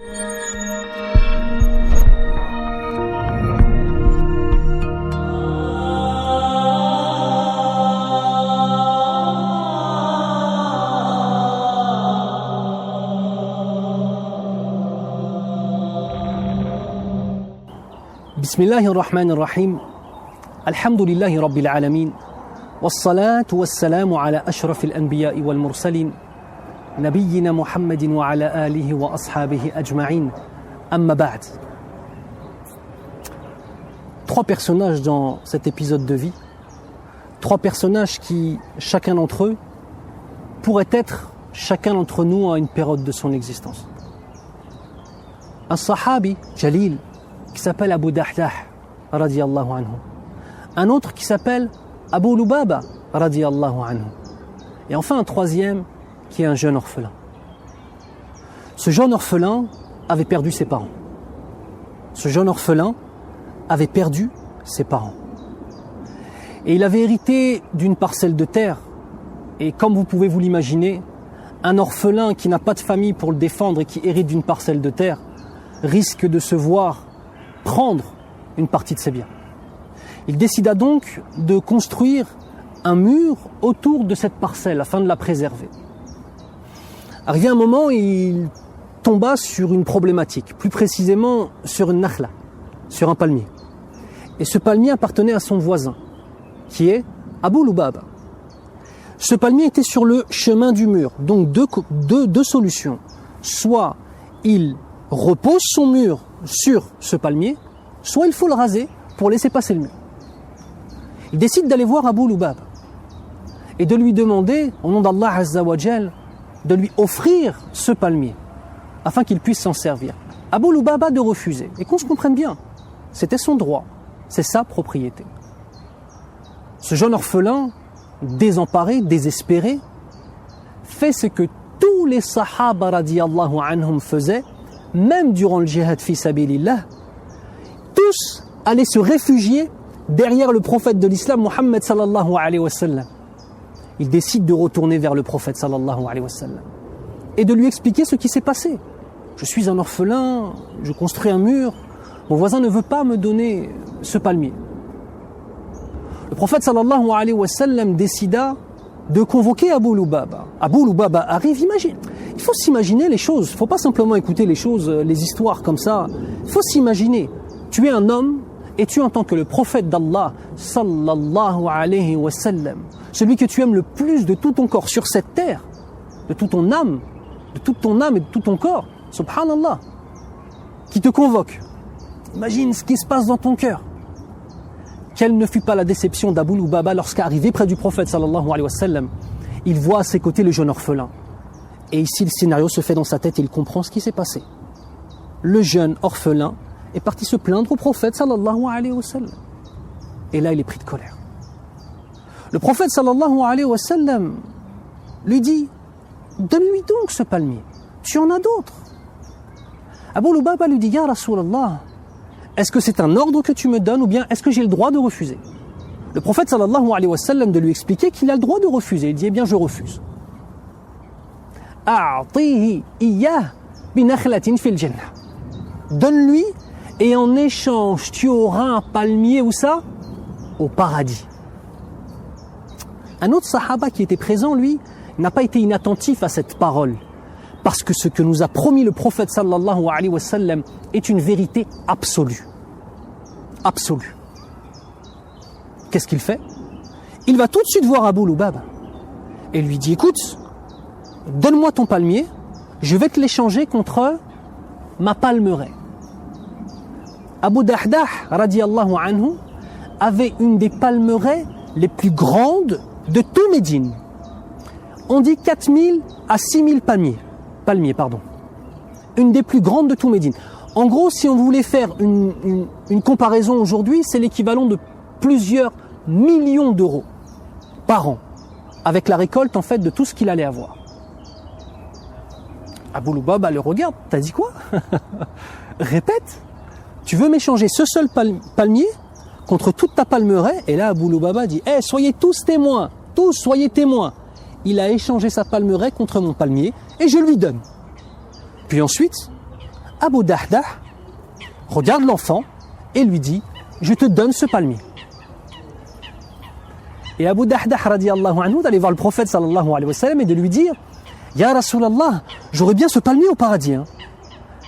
بسم الله الرحمن الرحيم الحمد لله رب العالمين والصلاة والسلام على أشرف الأنبياء والمرسلين نبينا محمد وعلى آله وأصحابه أجمعين أما بعد. Trois personnages dans cet épisode de vie, trois personnages qui, chacun d'entre eux, pourrait être chacun d'entre nous à une période de son existence. Un sahabi, Jalil, qui s'appelle Abu Dahdah, radiyallahu anhu. Un autre qui s'appelle Abu Lubaba, radiyallahu anhu. Et enfin un troisième qui est un jeune orphelin. Ce jeune orphelin avait perdu ses parents. Ce jeune orphelin avait perdu ses parents. Et il avait hérité d'une parcelle de terre. Et comme vous pouvez vous l'imaginer, un orphelin qui n'a pas de famille pour le défendre et qui hérite d'une parcelle de terre risque de se voir prendre une partie de ses biens. Il décida donc de construire un mur autour de cette parcelle afin de la préserver. Arrivé un moment, il tomba sur une problématique, plus précisément sur une nakhla, sur un palmier. Et ce palmier appartenait à son voisin, qui est Abu Lubaba. Ce palmier était sur le chemin du mur, donc deux solutions. Soit il repose son mur sur ce palmier, soit il faut le raser pour laisser passer le mur. Il décide d'aller voir Abu Lubaba et de lui demander, au nom d'Allah Azza wa Jal, de lui offrir ce palmier afin qu'il puisse s'en servir. Abu Lubaba de refuser. Et qu'on se comprenne bien, c'était son droit, c'est sa propriété. Ce jeune orphelin, désemparé, désespéré, fait ce que tous les sahaba radiyallahu anhum faisaient, même durant le djihad fi sabilillah, tous allaient se réfugier derrière le prophète de l'islam, Muhammad sallallahu alayhi wa sallam. Il décide de retourner vers le prophète sallallahu alayhi wa sallam et de lui expliquer ce qui s'est passé. Je suis un orphelin, je construis un mur, mon voisin ne veut pas me donner ce palmier. Le prophète sallallahu alayhi wa sallam décida de convoquer Abu Lubaba. Abu Lubaba arrive, imagine. Il faut s'imaginer les choses, il ne faut pas simplement écouter les choses, les histoires comme ça. Il faut s'imaginer, tu es un homme et tu entends que le prophète d'Allah sallallahu alayhi wa sallam, celui que tu aimes le plus de tout ton corps sur cette terre, de toute ton âme et de tout ton corps, subhanallah, qui te convoque. Imagine ce qui se passe dans ton cœur. Quelle ne fut pas la déception d'Abu Lubaba lorsqu'arrivé près du prophète sallallahu alayhi wa sallam, il voit à ses côtés le jeune orphelin. Et ici le scénario se fait dans sa tête et il comprend ce qui s'est passé. Le jeune orphelin est parti se plaindre au prophète sallallahu alayhi wa sallam. Et là il est pris de colère. Le prophète sallallahu alayhi wa sallam lui dit, donne-lui donc ce palmier, tu en as d'autres. Abu Lubaba lui dit, ya Rasulallah, est-ce que c'est un ordre que tu me donnes ou bien est-ce que j'ai le droit de refuser? Le prophète sallallahu alayhi wa sallam de lui expliquer qu'il a le droit de refuser. Il dit, eh bien je refuse. A'tihi iyyah bi nakhlatin fil jannah. Donne-lui et en échange tu auras un palmier, où ça? Au paradis. Un autre sahaba qui était présent, lui, n'a pas été inattentif à cette parole. Parce que ce que nous a promis le prophète sallallahu alayhi wa sallam est une vérité absolue. Absolue. Qu'est-ce qu'il fait? Il va tout de suite voir Abu Lubaba et lui dit, écoute, donne-moi ton palmier, je vais te l'échanger contre ma palmeraie. Abu Dahdah, radiyallahu anhu, avait une des palmeraies les plus grandes de tout Médine. On dit 4000 à 6000 palmiers. Une des plus grandes de tout Médine. En gros, si on voulait faire une comparaison aujourd'hui, c'est l'équivalent de plusieurs millions d'euros par an, avec la récolte en fait de tout ce qu'il allait avoir. Abu Lubaba le regarde, t'as dit quoi? Répète, tu veux m'échanger ce seul palmier contre toute ta palmeraie? Et là Abu Lubaba dit, soyez tous témoins, tous soyez témoins. Il a échangé sa palmeraie contre mon palmier et je lui donne. Puis ensuite, Abu Dahdah regarde l'enfant et lui dit « Je te donne ce palmier ». Et Abu Dahdah radiyallahu anhu d'aller voir le prophète sallallahu alayhi wa sallam et de lui dire « Ya Rasulallah, j'aurais bien ce palmier au paradis. Hein. »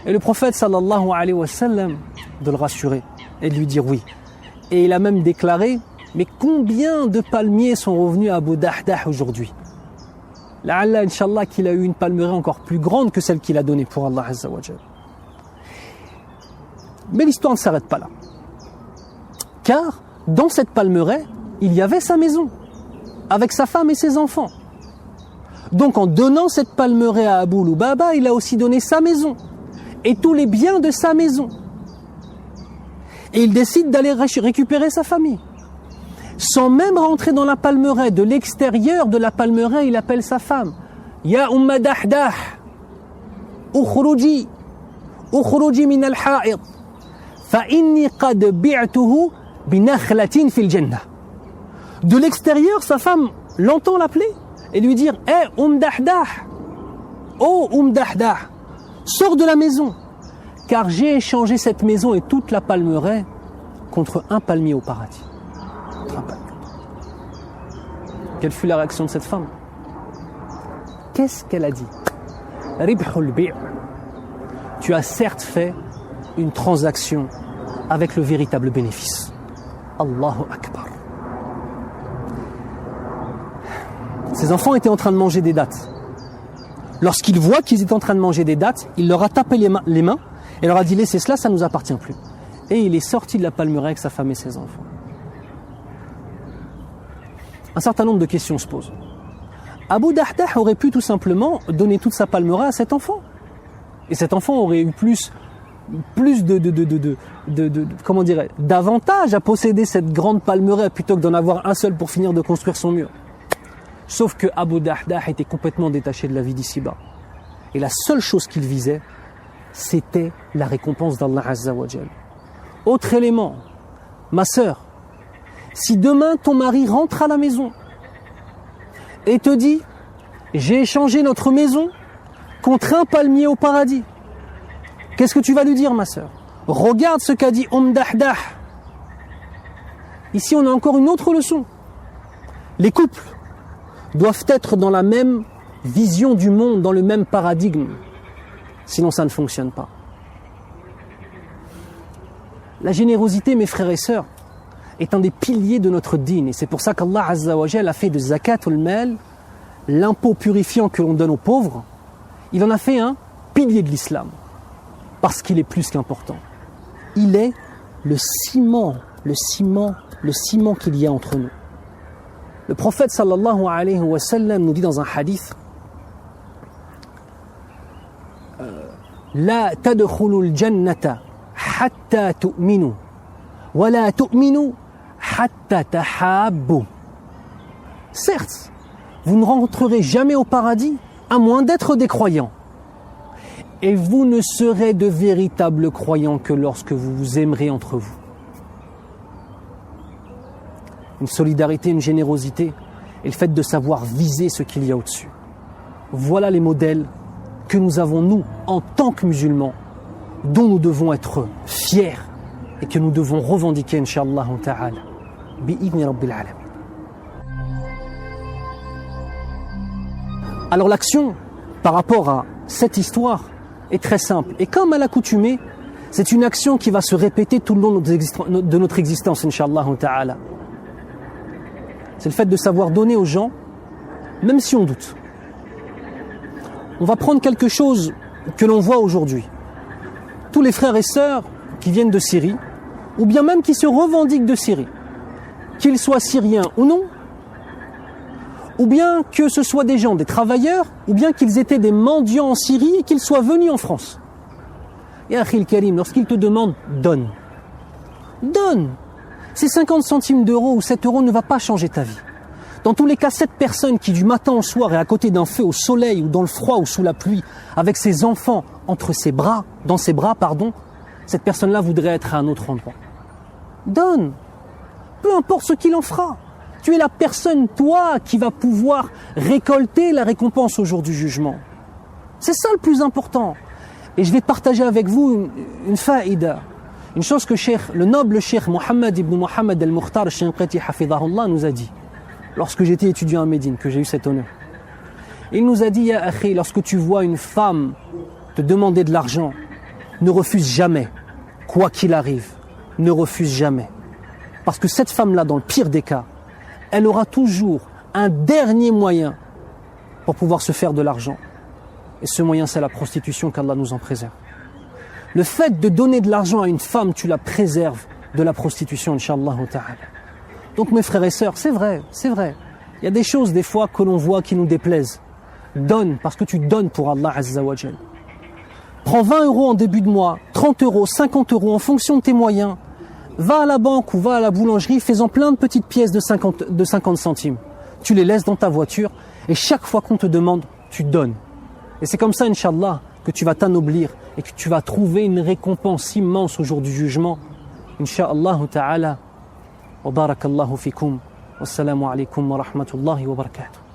Et le prophète sallallahu alayhi wa sallam de le rassurer et de lui dire oui. Et il a même déclaré « Mais combien de palmiers sont revenus à Abu Dahdah aujourd'hui ?» La'alla, Inch'Allah, qu'il a eu une palmeraie encore plus grande que celle qu'il a donnée pour Allah Azza wa Jal. Mais l'histoire ne s'arrête pas là. Car dans cette palmeraie, il y avait sa maison, avec sa femme et ses enfants. Donc en donnant cette palmeraie à Abu Lubaba, il a aussi donné sa maison et tous les biens de sa maison. Et il décide d'aller récupérer sa famille. Sans même rentrer dans la palmeraie, de l'extérieur de la palmeraie, il appelle sa femme. Ya Umma Dahdah, ukhruji min al-ha'id, fa inni qad bi'tuhu bi nakhlatin fil jannah. De l'extérieur, sa femme l'entend l'appeler et lui dire Eh Dahdah, oh Dahdah, sors de la maison, car j'ai échangé cette maison et toute la palmeraie contre un palmier au paradis. Quelle fut la réaction de cette femme? Qu'est-ce qu'elle a dit? Ribhul bi'. Tu as certes fait une transaction avec le véritable bénéfice. Allahu Akbar. Ses enfants étaient en train de manger des dattes. Lorsqu'il voit qu'ils étaient en train de manger des dattes, il leur a tapé les mains et leur a dit laissez cela, ça ne nous appartient plus. Et il est sorti de la palmeraie avec sa femme et ses enfants. Un certain nombre de questions se posent. Abu Dahdah aurait pu tout simplement donner toute sa palmeraie à cet enfant. Et cet enfant aurait eu plus comment dirais, d'avantage à posséder cette grande palmeraie plutôt que d'en avoir un seul pour finir de construire son mur. Sauf que Abu Dahdah était complètement détaché de la vie d'ici-bas. Et la seule chose qu'il visait, c'était la récompense d'Allah Azza wa Jal. Autre élément, ma sœur, si demain ton mari rentre à la maison et te dit « J'ai échangé notre maison contre un palmier au paradis », qu'est-ce que tu vas lui dire, ma sœur? Regarde ce qu'a dit Dahdah. Ici, on a encore une autre leçon. Les couples doivent être dans la même vision du monde, dans le même paradigme. Sinon, ça ne fonctionne pas. La générosité, mes frères et sœurs, est un des piliers de notre dîn. Et c'est pour ça qu'Allah Azza wa Jal a fait de zakatul mal, l'impôt purifiant que l'on donne aux pauvres, il en a fait un pilier de l'islam. Parce qu'il est plus qu'important. Il est le ciment qu'il y a entre nous. Le prophète sallallahu alayhi wa sallam nous dit dans un hadith La tadkhulul jannata hatta tu'minu wa la tu'minu hatta tahabbu. Certes, vous ne rentrerez jamais au paradis à moins d'être des croyants. Et vous ne serez de véritables croyants que lorsque vous vous aimerez entre vous. Une solidarité, une générosité et le fait de savoir viser ce qu'il y a au-dessus. Voilà les modèles que nous avons, nous, en tant que musulmans, dont nous devons être fiers et que nous devons revendiquer, Inch'Allah ta'ala. Bi'idni Rabbil Alamin. Alors l'action, par rapport à cette histoire, est très simple. Et comme à l'accoutumée, c'est une action qui va se répéter tout le long de notre existence, Inch'Allah ta'ala. C'est le fait de savoir donner aux gens, même si on doute. On va prendre quelque chose que l'on voit aujourd'hui. Tous les frères et sœurs qui viennent de Syrie, ou bien même qui se revendiquent de Syrie, qu'ils soient syriens ou non, ou bien que ce soit des gens, des travailleurs, ou bien qu'ils étaient des mendiants en Syrie et qu'ils soient venus en France. Ya Akhil Karim, lorsqu'ils te demandent, donne. Donne. Ces 50 centimes d'euros ou 7 euros ne va pas changer ta vie. Dans tous les cas, cette personne qui du matin au soir est à côté d'un feu, au soleil ou dans le froid ou sous la pluie, avec ses enfants entre ses bras, dans ses bras, cette personne-là voudrait être à un autre endroit. Donne. Peu importe ce qu'il en fera. Tu es la personne, toi, qui va pouvoir récolter la récompense au jour du jugement. C'est ça le plus important. Et je vais partager avec vous une faïda, une chose que le noble cheikh Mohammed ibn Mohammed al-Mukhtar al-Shinqiti hafidhahullah nous a dit, lorsque j'étais étudiant à Médine, que j'ai eu cet honneur. Il nous a dit, ya akhi, lorsque tu vois une femme te demander de l'argent, ne refuse jamais, quoi qu'il arrive, ne refuse jamais. Parce que cette femme-là, dans le pire des cas, elle aura toujours un dernier moyen pour pouvoir se faire de l'argent. Et ce moyen, c'est la prostitution, qu'Allah nous en préserve. Le fait de donner de l'argent à une femme, tu la préserves de la prostitution, Inch'Allah ta'ala. Donc mes frères et sœurs, c'est vrai. Il y a des choses, des fois, que l'on voit qui nous déplaisent. Donne, parce que tu donnes pour Allah Azza wa Jal. Prends 20 € en début de mois, 30 €, 50 € en fonction de tes moyens. Va à la banque ou va à la boulangerie, fais-en plein de petites pièces de 50 centimes. Tu les laisses dans ta voiture et chaque fois qu'on te demande, tu donnes. Et c'est comme ça, Inch'Allah, que tu vas t'anoblir et que tu vas trouver une récompense immense au jour du jugement. Inch'Allah ta'ala. Wa barakallahu fikum. Wassalamu alaikum wa rahmatullahi wa barakatuh.